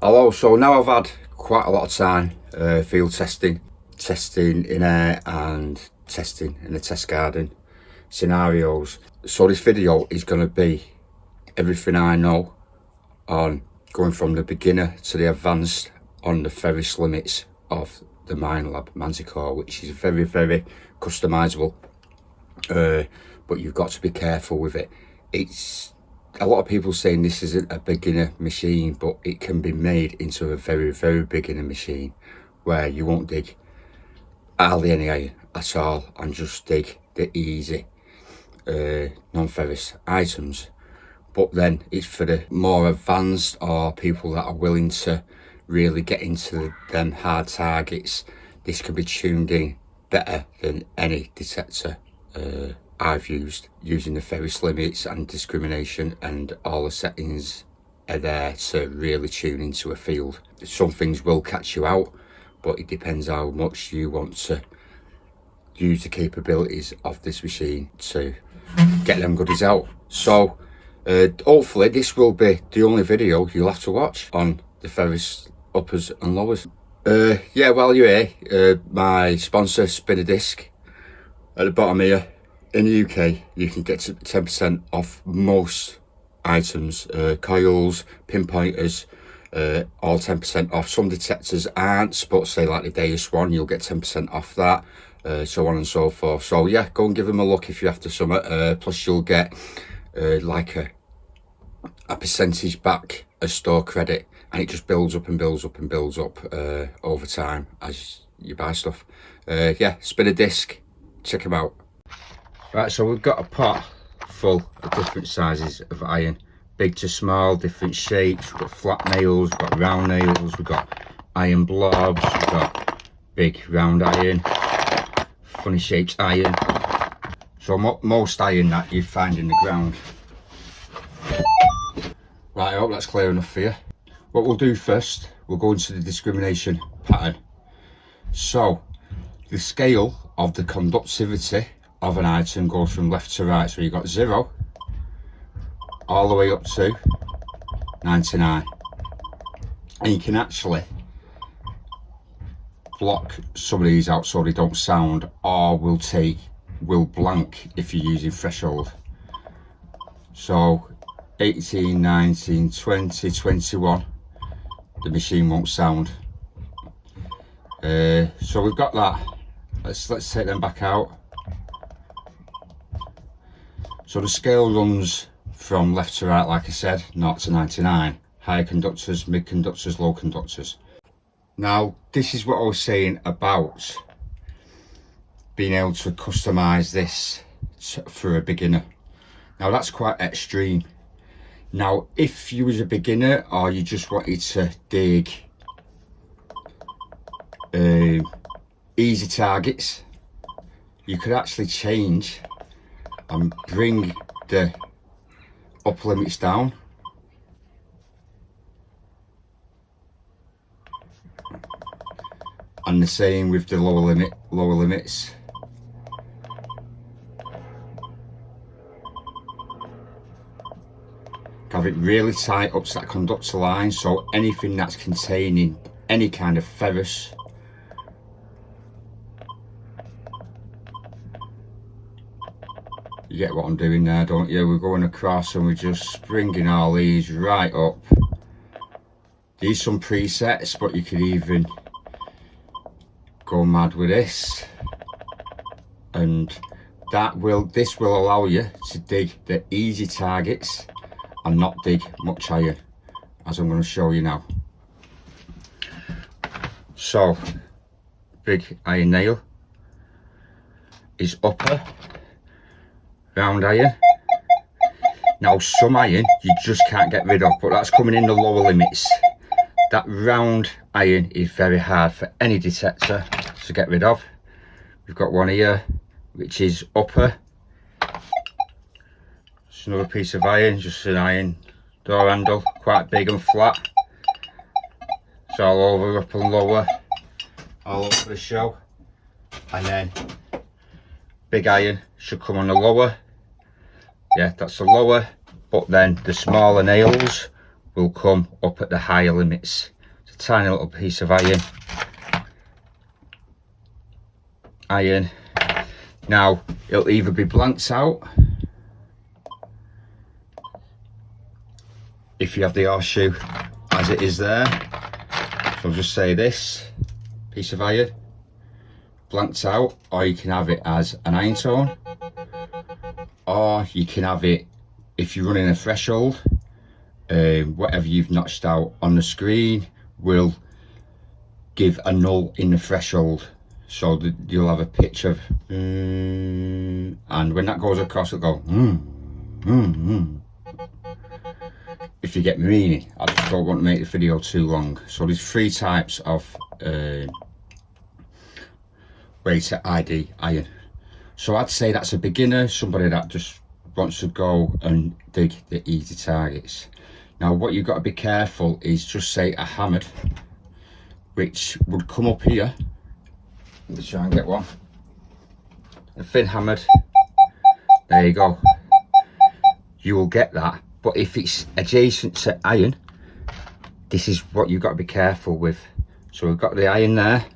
Hello, so now I've had quite a lot of time field testing in air and testing in the test garden scenarios. So this video is going to be everything I know on going from the beginner to the advanced on the ferrous limits of the Minelab Manticore, which is very, very customizable, but you've got to be careful with it. It's a lot of people saying this isn't a beginner machine, but it can be made into a very, very beginner machine where you won't dig hardly any iron at all and just dig the easy non-ferrous items. But then it's for the more advanced or people that are willing to really get into them hard targets. This can be tuned in better than any detector I've used, using the ferrous limits and discrimination, and all the settings are there to really tune into a field. Some things will catch you out, but it depends how much you want to use the capabilities of this machine to get them goodies out. So hopefully this will be the only video you'll have to watch on the ferrous uppers and lowers. Yeah, while you're here, my sponsor Spinner Disc at the bottom here. In the UK, you can get 10% off most items, coils, pinpointers, all 10% off. Some detectors aren't, but say like the Deus one, you'll get 10% off that, so on and so forth. So yeah, go and give them a look if you're after something. Plus you'll get like a percentage back as store credit, and it just builds up and builds up and builds up over time as you buy stuff. Yeah, Spinner Disc, check them out. Right, so we've got a pot full of different sizes of iron, big to small, different shapes. We've got flat nails, we've got round nails, we've got iron blobs, we've got big round iron, funny shaped iron. So most iron that you find in the ground. Right, I hope that's clear enough for you. What we'll do first, we'll go into the discrimination pattern. So the scale of the conductivity of an item goes from left to right. So you've got 0 all the way up to 99, and you can actually block some of these out so they don't sound, or will blank if you're using threshold. So 18, 19, 20, 21, the machine won't sound. So we've got that. Let's take them back out. So the scale runs from left to right, like I said, 0 to 99. High conductors, mid conductors, low conductors. Now, this is what I was saying about being able to customize this for a beginner. Now, that's quite extreme. Now, if you was a beginner or you just wanted to dig easy targets, you could actually change and bring the upper limits down. And the same with the lower limits. Have it really tight up to that conductor line, so anything that's containing any kind of ferrous you get what I'm doing there, don't you? We're going across and we're just bringing all these right up. These some presets, but you could even go mad with this, and this will allow you to dig the easy targets and not dig much iron, as I'm going to show you now. So big iron nail is upper, round iron. Now some iron you just can't get rid of, but that's coming in the lower limits. That round iron is very hard for any detector to get rid of. We've got one here which is upper. It's another piece of iron, just an iron door handle, quite big and flat. It's all over, up and lower, all over the show. And then big iron should come on the lower. Yeah, that's the lower, but then the smaller nails will come up at the higher limits. It's a tiny little piece of iron. Now it'll either be blanked out if you have the horseshoe as it is there. So I'll just say this piece of iron blanked out, or you can have it as an iron tone, or you can have it if you're running a threshold. Whatever you've notched out on the screen will give a null in the threshold, so that you'll have a pitch of and when that goes across it'll go if you get me meaning. I just don't want to make the video too long. So there's 3 types of way to ID iron. So I'd say that's a beginner, somebody that just wants to go and dig the easy targets. Now what you've got to be careful is just say a hammered, which would come up here. Let's try and get one. A thin hammered, there you go. You will get that, but if it's adjacent to iron, this is what you've got to be careful with. So we've got the iron there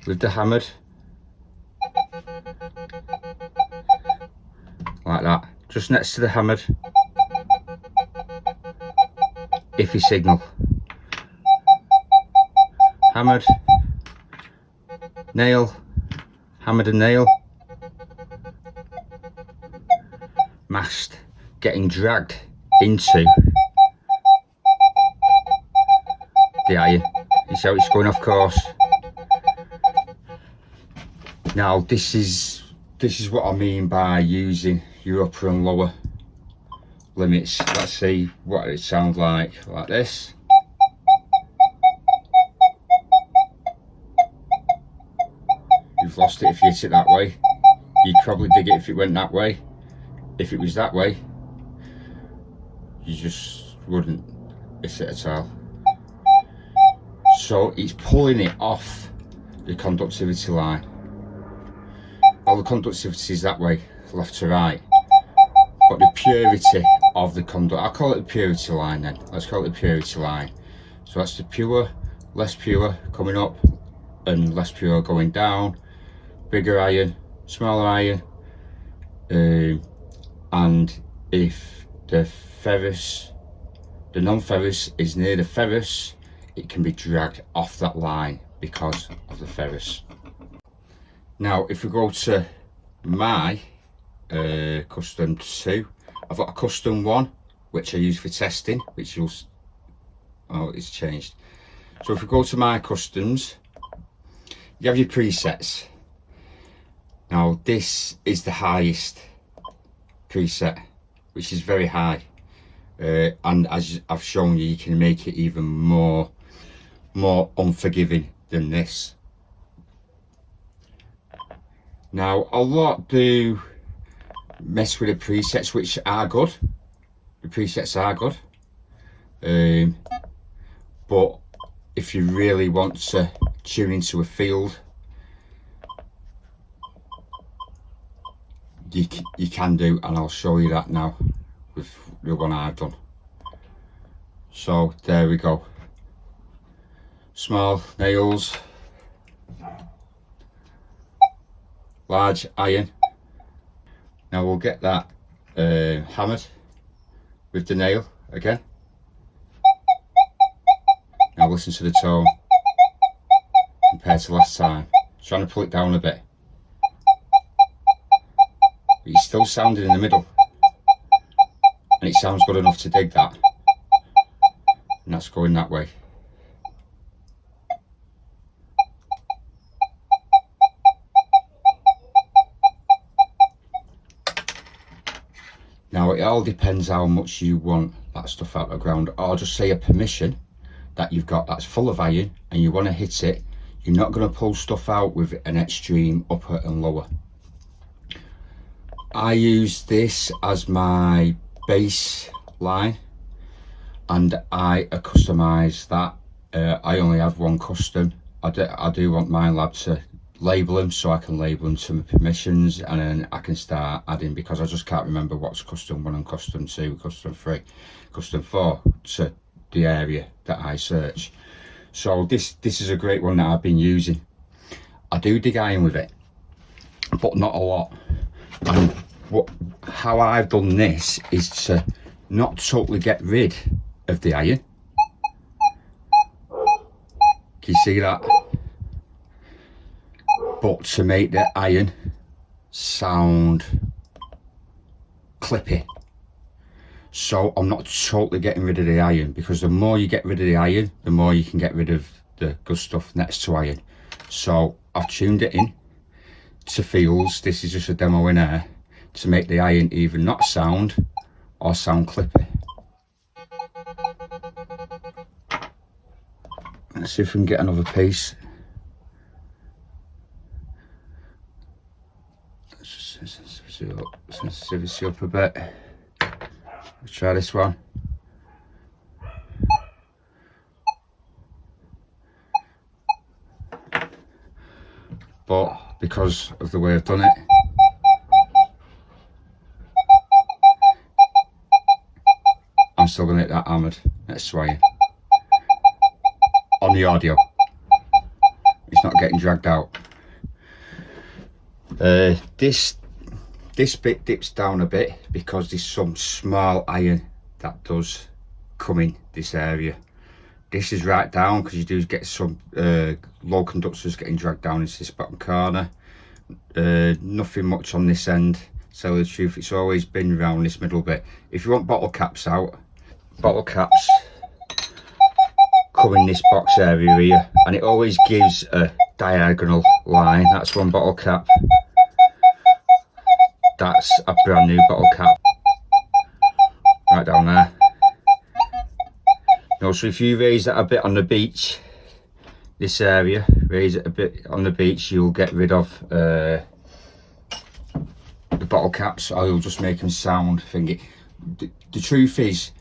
with the hammered, like that, just next to the hammered. Iffy signal, hammered, nail, hammered and nail, mast getting dragged into the iron. You see how it's going off course. Now this is what I mean by using your upper and lower limits. Let's see what it sounds like this. You've lost it if you hit it that way. You'd probably dig it if it went that way. If it was that way, you just wouldn't hit it at all. So it's pulling it off the conductivity line. Well, the conductivity is that way, left to right, but the purity of the conduct, I'll call it the purity line then. Let's call it the purity line. So that's the pure, less pure coming up, and less pure going down. Bigger iron, smaller iron, and if the ferrous, the non-ferrous is near the ferrous, it can be dragged off that line because of the ferrous. Now if we go to my custom 2, I've got a custom 1 which I use for testing, which you'll, oh, it's changed. So if we go to my customs, you have your presets. Now this is the highest preset, which is very high, and as I've shown you, you can make it even more unforgiving than this. Now a lot do mess with the presets, which are good. The presets are good, but if you really want to tune into a field, you can do, and I'll show you that now with the one I've done. So there we go. Small nails, large iron. Now we'll get that hammered with the nail again. Now listen to the tone compared to last time. Trying to pull it down a bit, but you're still sounding in the middle, and it sounds good enough to dig that, and that's going that way. Now it all depends how much you want that stuff out of the ground, or just say a permission that you've got that's full of iron and you want to hit it. You're not going to pull stuff out with an extreme upper and lower. I use this as my base line, and I customize that. I only have one custom. I do want Minelab to label them, so I can label them to my permissions, and then I can start adding, because I just can't remember what's custom 1 and custom 2, custom 3, custom 4 to the area that I search. So this is a great one that I've been using. I do dig iron with it, but not a lot. And how I've done this is to not totally get rid of the iron. Can you see that? But to make the iron sound clippy. So I'm not totally getting rid of the iron, because the more you get rid of the iron, the more you can get rid of the good stuff next to iron. So I've tuned it in to feels. This is just a demo in air to make the iron either not sound or sound clippy. Let's see if we can get another piece. Sensitivity up a bit. Let's try this one. But because of the way I've done it, I'm still going to hit that hammered next to iron. On the audio, it's not getting dragged out. This bit dips down a bit because there's some small iron that does come in this area. This is right down because you do get some low conductors getting dragged down into this bottom corner. Nothing much on this end. Tell the truth, it's always been around this middle bit. If you want bottle caps out, bottle caps come in this box area here, and it always gives a diagonal line. That's one bottle cap. That's a brand new bottle cap right down there. You know, so if you raise that a bit on the beach, this area, raise it a bit on the beach, you'll get rid of the bottle caps, or you'll just make them sound thingy. The truth is,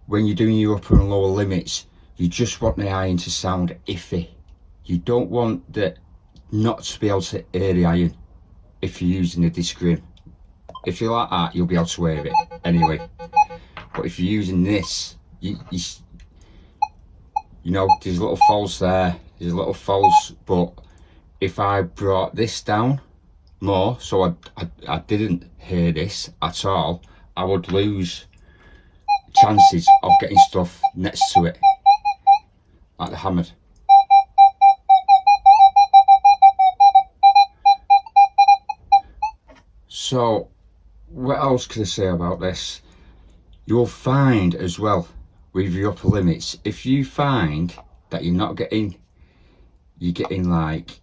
when you're doing your upper and lower limits, you just want the iron to sound iffy. You don't want the not to be able to hear the iron if you're using a discrim. If you're like that, you'll be able to hear it anyway. But if you're using this, you know, there's a little false there, there's a little false, but if I brought this down more, so I didn't hear this at all, I would lose chances of getting stuff next to it, like the hammered. So what else can I say about this? You'll find as well with your upper limits, if you find that you're getting like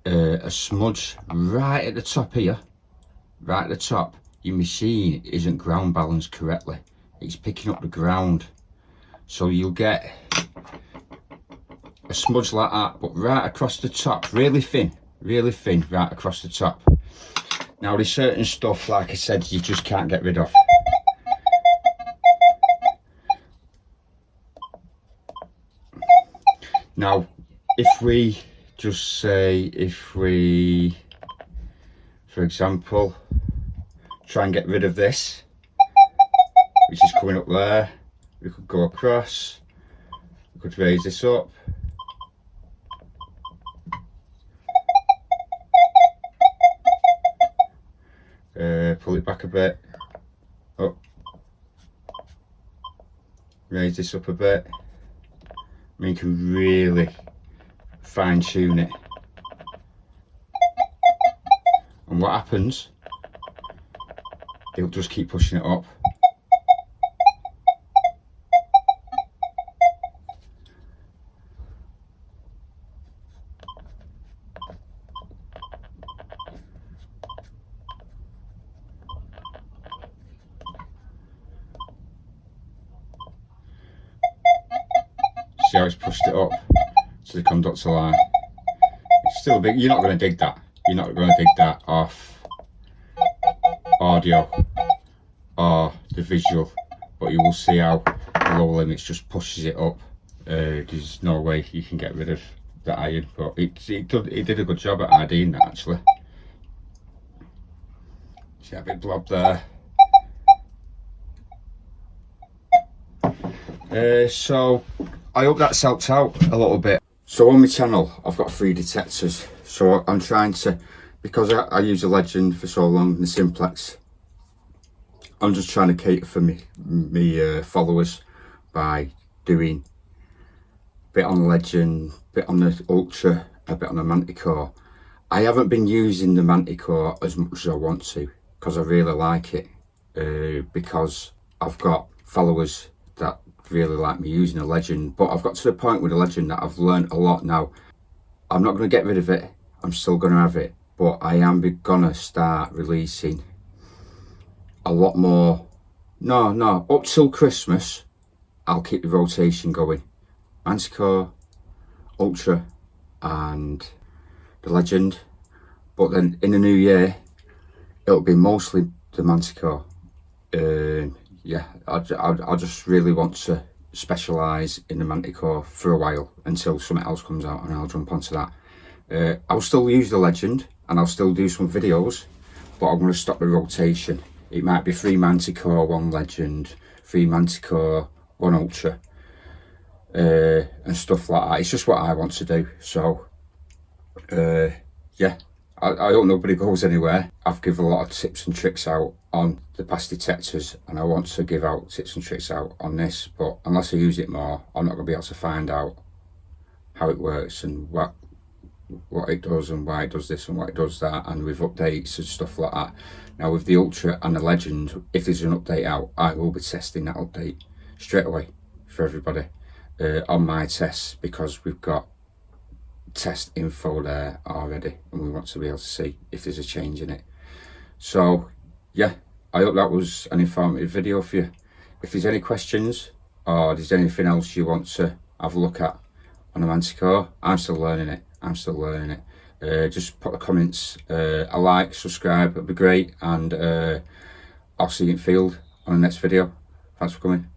a smudge right at the top here, right at the top, your machine isn't ground balanced correctly. It's picking up the ground, so you'll get a smudge like that, but right across the top, really thin right across the top. Now there's certain stuff, like I said, you just can't get rid of. Now if we just say, if we, for example, try and get rid of this, which is coming up there, we could go across, we could raise this up, pull it back a bit, up, raise this up a bit. I mean, you can really fine tune it. And what happens, it'll just keep pushing it up. See how it's pushed it up to the conductor line. It's still a bit, you're not going to dig that. You're not going to dig that off audio or the visual, but you will see how the lower limits just pushes it up. There's no way you can get rid of the iron, but it did a good job at IDing that actually. See a bit blob there. So I hope that's helped out a little bit. So on my channel I've got 3 detectors, so I'm trying to, because I use a Legend for so long, the Simplex, I'm just trying to cater for me followers by doing a bit on the Legend, a bit on the Ultra, a bit on the Manticore. I haven't been using the Manticore as much as I want to, because I really like it, because I've got followers that really like me using a Legend, but I've got to the point with a Legend that I've learned a lot now. I'm not going to get rid of it, I'm still going to have it, but I am gonna start releasing a lot more. No, up till Christmas I'll keep the rotation going, Manticore, Ultra and the Legend, but then in the new year it'll be mostly the Manticore. Yeah, I just really want to specialise in the Manticore for a while until something else comes out, and I'll jump onto that. I'll still use the Legend and I'll still do some videos, but I'm going to stop the rotation. It might be 3 Manticore, 1 Legend, 3 Manticore, 1 Ultra, and stuff like that. It's just what I want to do. So yeah, I hope nobody goes anywhere. I've given a lot of tips and tricks out on the past detectors, and I want to give out tips and tricks out on this, but unless I use it more, I'm not going to be able to find out how it works and what it does and why it does this and what it does that, and with updates and stuff like that. Now with the Ultra and the Legend, if there's an update out, I will be testing that update straight away for everybody on my tests, because we've got test info there already and we want to be able to see if there's a change in it. So yeah, I hope that was an informative video for you. If there's any questions or there's anything else you want to have a look at on the Manticore, I'm still learning it. Just put the comments, a like, subscribe, it'd be great, and I'll see you in field on the next video. Thanks for coming.